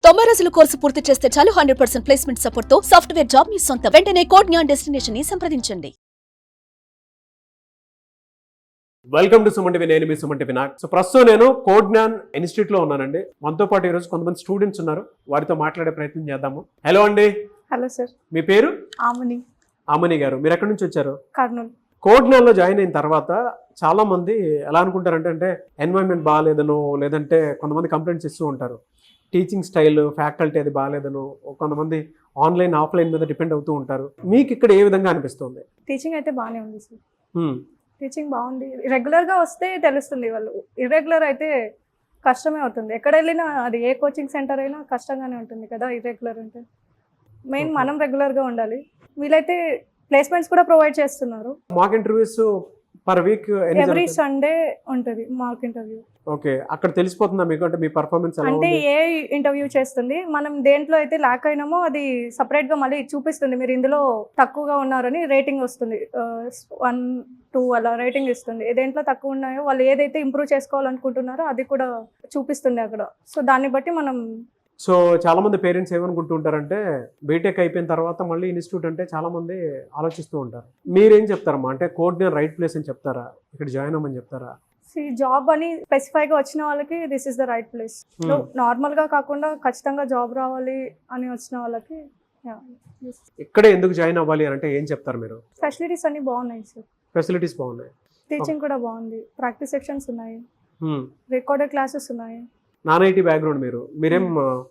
90 రోజుల కోర్సు పూర్తి చేస్తే చాలు 100% ప్లేస్మెంట్ సపోర్ట్ తో సాఫ్ట్వేర్ జాబ్ మీ సొంతం. వెంటనే కోడ్ జ్ఞాన్ డెస్టినేషన్ ని సంప్రదించండి. Welcome to Suman TV. నేను మీ సుమన్ టీవీ నాగ్. సో ప్రస్తుతం నేను కోడ్ జ్ఞాన్ ఇన్స్టిట్యూట్ లో ఉన్నానండి. మనతో పాటు ఈరోజు కొంతమంది స్టూడెంట్స్ ఉన్నారు. వారితో మాట్లాడే ప్రయత్నం చేద్దాము. హలో అండి. Hello sir. మీ పేరు? ఆమని. ఆమని గారు, మీరు ఎక్కడి నుంచి వచ్చారు? కర్నూలు. కోడ్ జ్ఞాన్ లో జాయిన్ అయిన తర్వాత చాలా మంది ఎలా అనుకుంటారంటే అంటే ఎన్వైరన్మెంట్ బాగాలేదనో, లేదంటే కొంతమంది కంప్లైంట్స్ ఇస్తూ ఉంటారు. టీచింగ్ స్టైల్, ఫ్యాకల్టీ అది బాగాలేదనో, కొంతమంది ఆన్లైన్ ఆఫ్లైన్ మీద డిపెండ్ అవుతూ ఉంటారు. మీకు ఇక్కడ ఏ విధంగా అనిపిస్తుంది? టీచింగ్ అయితే బాగానే ఉంది సార్. టీచింగ్ బాగుంది. రెగ్యులర్గా వస్తే తెలుస్తుంది. వాళ్ళు ఇర్రెగ్యులర్ అయితే కష్టమే అవుతుంది. ఎక్కడ వెళ్ళినా అది ఏ కోచింగ్ సెంటర్ అయినా కష్టంగానే ఉంటుంది కదా. ఇర్రెగ్యులర్ అంటే మెయిన్ మనం రెగ్యులర్గా ఉండాలి. వీలైతే ప్లేస్మెంట్స్ కూడా ప్రొవైడ్ చేస్తున్నారు. Mock interviews per week every Sunday ఉంటుంది మాక్ ఇంటర్వ్యూ. ఓకే, అక్కడ తెలిసిపోతుందా మీకు అంటే మీ పర్ఫార్మెన్స్ ఎలా అంటే ఉంది? ఏ ఇంటర్వ్యూ చేస్తుంది, మనం దేంట్లో అయితే ల్యాక్ అయినామో అది సపరేట్గా మళ్ళీ చూపిస్తుంది. మీరు ఇందులో తక్కువగా ఉన్నారని రేటింగ్ వస్తుంది. 1, 2 అలా రేటింగ్ ఇస్తుంది. దేంట్లో తక్కువ ఉన్నాయో వాళ్ళు ఏదైతే ఇంప్రూవ్ చేసుకోవాలనుకుంటున్నారో అది కూడా చూపిస్తుంది అక్కడ. సో దాన్ని బట్టి మనం సో చాలా మంది పేరెంట్స్ ఏమనుకుంటూ ఉంటారంటే బీటెక్ అయిపోయిన తర్వాత మళ్ళీ ఇన్స్టిట్యూట్ అంటే చాలా మంది ఆలోచిస్తూ ఉంటారు. మీరేం చెప్తారమ్మా? అంటే కోడ్ జ్ఞాన్ రైట్ ప్లేస్ అని చెప్తారా? ఇక్కడ జాయిన్ అవ్వమని చెప్తారా? జాబ్ అని స్పెసిఫైగా వచ్చిన వాళ్ళకి this is the right place. నార్మల్గా కాకుండా ఖచ్చితంగా జాబ్ రావాలి అని వచ్చిన వాళ్ళకి ఇక్కడే ఎందుకు జాయిన్ అవ్వాలి అని అంటే ఏం చెప్తారు మీరు? ఫెసిలిటీస్ అన్ని బాగున్నాయి సార్. ఫెసిలిటీస్ బాగున్నాయి, టీచింగ్ కూడా బాగుంది, ప్రాక్టీస్ సెక్షన్స్ ఉన్నాయి, రికార్డెడ్ క్లాసెస్ ఉన్నాయి. నాన్ ఐటీ బ్యాక్గ్రౌండ్ మీరేం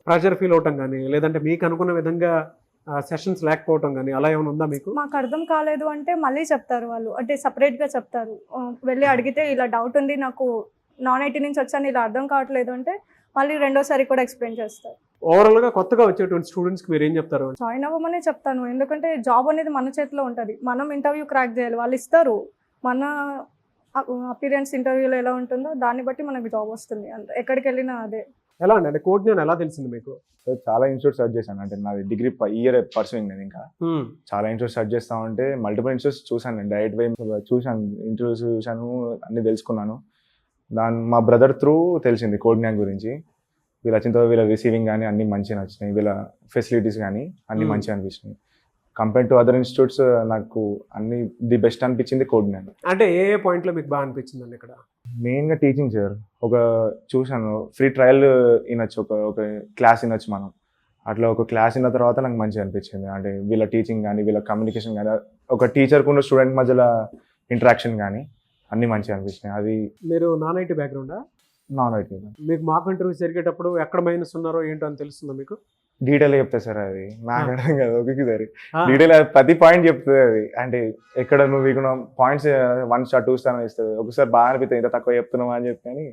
ప్రెషర్ ఫీల్ అవటం కానీ, లేదంటే మీకు అనుకున్న విధంగా సెషన్స్ లేకపోవటం కానీ అలా ఏమైనా ఉందా మీకు? మాకు అర్థం కాలేదు అంటే మళ్ళీ చెప్తారు వాళ్ళు, అంటే సపరేట్గా చెప్తారు. వెళ్ళి అడిగితే ఇలా డౌట్ ఉంది, నాకు నాన్ ఐటీ నుంచి వచ్చాను, ఇలా అర్థం కావట్లేదు అంటే మళ్ళీ రెండోసారి కూడా ఎక్స్ప్లెయిన్ చేస్తారు. ఓవరాల్గా కొత్తగా వచ్చేటువంటి స్టూడెంట్స్కి మీరు ఏం చెప్తారు? జాయిన్ అవ్వమనే చెప్తాను. ఎందుకంటే జాబ్ అనేది మన చేతిలో ఉంటుంది. మనం ఇంటర్వ్యూ క్రాక్ చేయాలి. వాళ్ళు ఇస్తారు, మన అపీరియన్స్ ఇంటర్వ్యూలో ఎలా ఉంటుందో దాన్ని బట్టి మనకు జాబ్ వస్తుంది. అంత ఎక్కడికి వెళ్ళినా అదే. ఎలా అండి? అంటే కోడ్ జ్ఞాన్ ఎలా తెలిసింది మీకు? చాలా ఇన్స్టిట్యూట్ సెర్చ్ చేశాను. అంటే నాది డిగ్రీ ఇయర్ పర్సూయింగ్. నేను ఇంకా చాలా ఇన్స్టిట్యూట్ సెర్చ్ చేస్తా ఉంటే మల్టిపుల్ ఇన్స్టిట్యూట్స్ చూశాను. నేను డైరెక్ట్ వే చూశాను, ఇంటర్వ్యూస్ చూశాను, అన్ని తెలుసుకున్నాను. మా బ్రదర్ త్రూ తెలిసింది కోడ్ జ్ఞాన్ గురించి. వీళ్ళు వచ్చిన తర్వాత వీళ్ళ రిసీవింగ్ కానీ అన్ని మంచిగా నచ్చినాయి, వీళ్ళ ఫెసిలిటీస్ కానీ అన్ని మంచిగా అనిపించినాయి. కంపేర్ టు అదర్ ఇన్స్టిట్యూట్స్ నాకు అన్ని ది బెస్ట్ అనిపించింది కోడ్ జ్ఞాన్. అంటే ఏ పాయింట్లో మీకు బాగా అనిపించిందండి ఇక్కడ? మెయిన్గా టీచింగ్ సార్. ఒక చూశాను, ఫ్రీ ట్రయల్ వినొచ్చు, ఒక క్లాస్ వినొచ్చు మనం. అట్లా ఒక క్లాస్ విన్న తర్వాత నాకు మంచిగా అనిపించింది. అంటే వీళ్ళ టీచింగ్ కానీ, వీళ్ళ కమ్యూనికేషన్ కానీ, ఒక టీచర్కు ఉన్న స్టూడెంట్ మధ్యలో ఇంటరాక్షన్ కానీ అన్నీ మంచిగా అనిపించినాయి. అది మీరు నాన్ ఐటీ బ్యాక్గ్రౌండా? Non IT. మీకు మాకు ఇంటర్వ్యూస్ జరిగేటప్పుడు ఎక్కడ మైనస్ ఉన్నారో ఏంటో అని తెలుస్తుందా మీకు? డీటెయిల్గా చెప్తా సార్. అది నాకు అర్థం కాదు ఒక్కొక్కసారి డీటెయిల్, ప్రతి పాయింట్ చెప్తుంది అది. అంటే ఎక్కడ నువ్వు ఇక్కడ పాయింట్స్ 1 స్టార్ 2 స్టార్ అని ఇస్తుంది. ఒకసారి బాగా అనిపిస్తుంది ఇంత తక్కువ చెప్తున్నావు అని చెప్పి, కానీ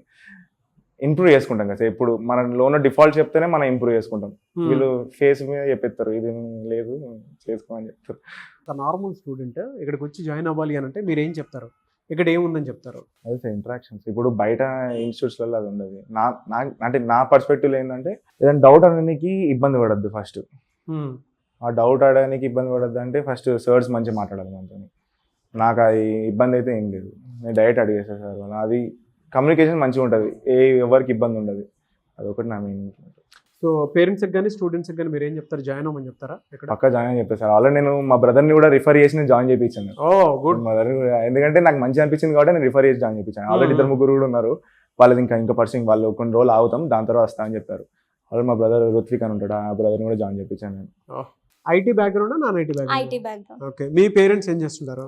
ఇంప్రూవ్ చేసుకుంటాం కదా. ఇప్పుడు మన లోన డిఫాల్ట్ చెప్తేనే మనం ఇంప్రూవ్ చేసుకుంటాం. వీళ్ళు ఫేస్ మీద చెప్పేస్తారు, ఇది లేదు చేసుకోమని చెప్తారు. నార్మల్ స్టూడెంట్ ఇక్కడికి వచ్చి జాయిన్ అవ్వాలి అని అంటే మీరు ఏం చెప్తారు? ఇక్కడ ఏముందని చెప్తారు? అదే సార్, ఇంటరాక్షన్స్. ఇప్పుడు బయట ఇన్స్టిట్యూట్స్లలో అది ఉండదు. అంటే నా పర్స్పెక్టివ్లో ఏంటంటే ఏదైనా డౌట్ అనడానికి ఇబ్బంది పడద్దు. ఫస్ట్ ఆ డౌట్ ఆడడానికి ఇబ్బంది పడద్దు అంటే ఫస్ట్ సర్స్ మంచిగా మాట్లాడాలి మనతో. నాకు అది ఇబ్బంది అయితే ఏం లేదు, నేను డైరెక్ట్ అడిగేస్తాను సార్ వాళ్ళు. అది కమ్యూనికేషన్ మంచిగా ఉంటుంది, ఎవరికి ఇబ్బంది ఉండదు. అదొకటి నా మెయిన్. సో పేరెంట్స్కి కానీ స్టూడెంట్స్కి కానీ మీరు ఏం చెప్తారు? జాయిన్ అవ్వమని చెప్తారా? పక్కా జాయిన్ అని చెప్తాను సార్. ఆల్రెడీ నేను మా బ్రదర్ని కూడా రిఫర్ చేసి నేను జాయిన్ చేయించాను. ఓ గుడ్. మదర్, ఎందుకంటే నాకు మంచిగా అనిపించింది కాబట్టి నేను రిఫర్ చేసి జాయిన్ చేయించాను. ఆల్రెడీ 2 ముగ్గురు కూడా ఉన్నారు. వాళ్ళది ఇంకా పర్సింగ్, వాళ్ళు కొన్ని రోజులు ఆగుతాం, దాని తర్వాత వస్తా అని చెప్పారు. ఆల్రెడీ మా బ్రదర్ రుత్విక్ అని ఉంటాడు, ఆ బ్రదర్ని కూడా జాయిన్ చేయించాను నేను. IT background, non IT IT background. Okay, me parents ఏం చేస్తుంటారు?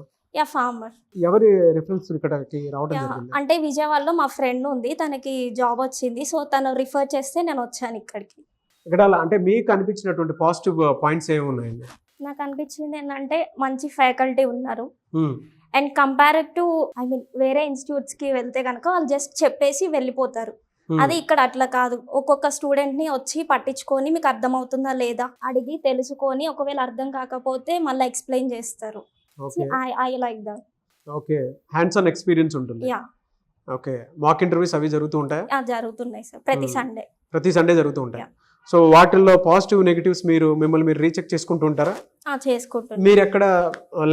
ఫార్మర్. ఎవరి రిఫరెన్స్ ఇక్కడికి రావడం జరిగింది? అంటే విజయవాడలో మా ఫ్రెండ్ ఉంది, తనకి జాబ్ వచ్చింది. సో తను రిఫర్ చేస్తే నేను వచ్చాను ఇక్కడికి. ఇక్కడ అంటే మీకు అనిపించినటువంటి పాజిటివ్ పాయింట్స్ ఏమి ఉన్నాయండి? నాకు అనిపించింది ఏంటంటే మంచి ఫ్యాకల్టీ ఉన్నారు. అండ్ కంపేర్డ్ టు వేరే ఇన్స్టిట్యూట్స్ కి వెళ్తే కనుక వాళ్ళు జస్ట్ చెప్పేసి వెళ్ళిపోతారు. అది ఇక్కడ అట్లా కాదు. ఒక్కొక్క స్టూడెంట్ ని వచ్చి పట్టించుకొని మీకు అర్థమవుతుందా లేదా అడిగి తెలుసుకొని, ఒకవేళ అర్థం కాకపోతే మళ్ళీ ఎక్స్ప్లెయిన్ చేస్తారు. I like that. Okay, hands on experience ఉంటుంది. యా. ఓకే, మాక్ ఇంటర్వ్యూస్ అవి జరుగుతూ ఉంటాయి? జరుగుతున్నాయి సార్, ప్రతి సండే జరుగుతూ ఉంటాయి. సో వాటిల్లో పాజిటివ్ నెగిటివ్స్ మిమ్మల్ని మీరు రీచెక్ చేసుకుంటూ ఉంటారా? చేసుకుంటారు. మీరు ఎక్కడ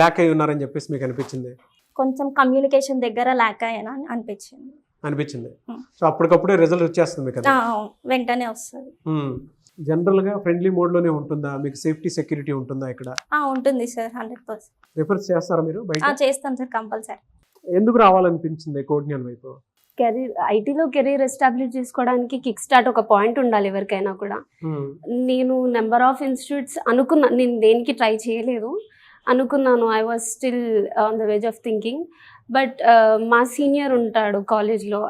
ల్యాక్ అయి ఉన్నారని చెప్పేసి మీకు అనిపించింది? కొంచెం కమ్యూనికేషన్ దగ్గర ల్యాక్ అయ్యాను అనిపించింది. సో అప్పటికప్పుడే రిజల్ట్ వచ్చేస్తుంది మీకు? వెంటనే వస్తుంది. జనరల్గా ఫ్రెండ్లీ మోడ్లోనే ఉంటుందా? మీకు సేఫ్టీ సెక్యూరిటీ ఉంటుందా ఇక్కడ? ఉంటుంది సార్ 100%. రిఫర్ చేస్తారా మీరు బయట? చేస్తాం సార్ కంపల్సరీ. ఎందుకు రావాలనిపించింది కోడ్న్యాన్ వైపు? కెరీర్ ఐటీలో కెరీర్ ఎస్టాబ్లిష్ చేసుకోవడానికి కిక్ స్టార్ట్ ఒక పాయింట్ ఉండాలి ఎవరికైనా కూడా. నేను నెంబర్ ఆఫ్ ఇన్స్టిట్యూట్స్ అనుకున్నా, నేను దేనికి ట్రై చేయలేదు, అనుకున్నాను. I was still on the verge of thinking. But మా సీనియర్ ఉంటాడు కాలేజ్లో,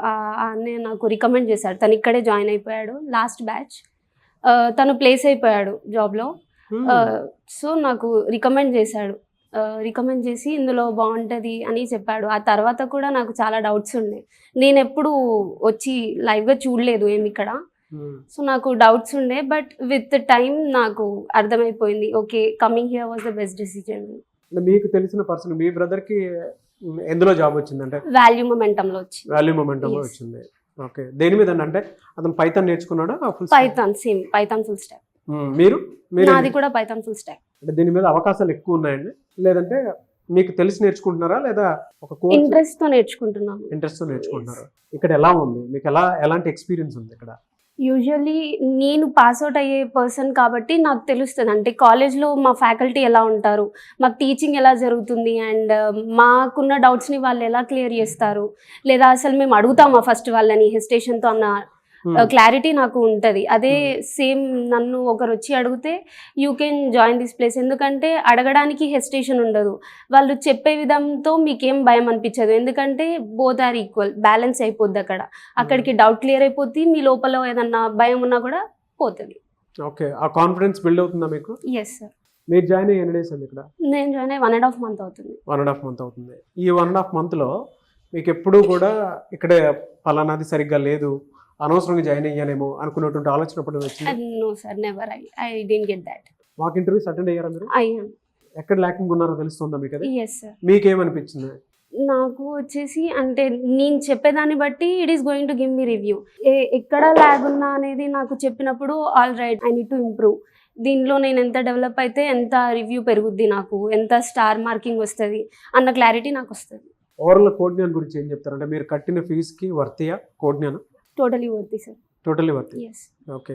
అనే నాకు రికమెండ్ చేశాడు. తను ఇక్కడే జాయిన్ అయిపోయాడు, లాస్ట్ బ్యాచ్. తను ప్లేస్ అయిపోయాడు జాబ్లో. సో నాకు రికమెండ్ చేశాడు, రికమెండ్ చేసి ఇందులో బాగుంటుంది అని చెప్పాడు. ఆ తర్వాత కూడా నాకు చాలా డౌట్స్ ఉండే, నేను ఎప్పుడు వచ్చి లైవ్గా చూడలేదు ఏమి ఇక్కడ. సో నాకు డౌట్స్ ఉండే, బట్ విత్ టైం నాకు అర్థమైపోయింది, okay coming here was the best decision. మీకు తెలిసిన పర్సన్ మీ బ్రదర్కి ఎందులో జాబ్ వచ్చిందంటే? వాల్యూ మొమెంటంలో వచ్చింది. వాల్యూ మొమెంటంలో వచ్చింది. ఓకే, దేని మీద అంటే అతను పైథాన్ నేర్చుకున్నాడా? Python, same Python full stack. మీరు నాది కూడా పైథాన్ ఫుల్ స్టాక్. అంటే దీని మీద అవకాశాలు ఎక్కువ ఉన్నాయండి, లేదంటే మీకు తెలిసి నేర్చుకుంటున్నారా, లేదా ఒక కోర్స్ ఇంట్రెస్ట్ తో నేర్చుకుంటున్నాను? ఇంట్రెస్ట్ తో నేర్చుకుంటున్నారు. ఇక్కడ ఎలా ఉంది మీకు? ఎలాంటి ఎక్స్పీరియన్స్ ఉంది ఇక్కడ? యూజువల్లీ నేను పాస్అవుట్ అయ్యే పర్సన్ కాబట్టి నాకు తెలుస్తుంది, అంటే కాలేజ్లో మా ఫ్యాకల్టీ ఎలా ఉంటారు, మాకు టీచింగ్ ఎలా జరుగుతుంది, అండ్ మాకున్న డౌట్స్ని వాళ్ళు ఎలా క్లియర్ చేస్తారు, లేదా అసలు మేము అడుగుతామా ఫస్ట్ వాళ్ళని హెసిటేషన్తో అన్న క్లారిటీ నాకు ఉంటుంది. అదే సేమ్ నన్ను ఒకరు వచ్చి అడిగితే you can join this place, ఎందుకంటే అడగడానికి హెసిటేషన్ ఉండదు, వాళ్ళు చెప్పే విధంతో మీకేం భయం అనిపించదు, ఎందుకంటే బోత్ ఆర్ ఈక్వల్, బ్యాలెన్స్ అయిపోద్ది అక్కడ. అక్కడికి డౌట్ క్లియర్ అయిపోద్ది, మీ లోపల ఏదన్నా భయం ఉన్నా కూడా పోతుంది. ఓకే, ఆ కాన్ఫిడెన్స్ బిల్డ్ అవుతుందా మీకు? Yes sir. మీరు జాయిన్ అయ్యి ఎన్ని డేస్ అండి ఇక్కడ? నేను జాయిన్ అయ్యి 1.5 month అవుతుంది. 1.5 month అవుతుంది. ఈ 1.5 monthలో మీకు ఎప్పుడూ కూడా ఇక్కడే పలానాది సరిగ్గా లేదు, అనవసరంగా జాయిన్ అయ్యానేమో అనుకున్నటువంటి ఆలోచన ఎప్పుడు వచ్చింది? No sir, never. I didn't get that. Mock interviews attend అయ్యారా మీరు? అయ్యాను. ఎక్కడ ల్యాకింగ్ ఉన్నారో తెలుస్తుందా మీకు? అది ఎస్ సార్. మీకేమనిపించింది? నాకు వచ్చేసి అంటే నేను చెప్పేదాన్ని బట్టి it is going to give me review, ఎక్కడ ల్యాగ్ ఉన్నా అనేది నాకు చెప్పినప్పుడు all right, I need to improve. దీనిలో నేను ఎంత డెవలప్ అయితే ఎంత రివ్యూ పెరుగుద్ది, నాకు ఎంత స్టార్ మార్కింగ్ వస్తుంది అన్న క్లారిటీ నాకు వస్తుంది. ఓవరాల్ కోడ్న్యాన్ గురించి ఏం చెప్తారంటే, మీరు కట్టిన ఫీజుకి వర్తియా Codegnan? Totally worthy sir. Totally worthy. Yes. Okay,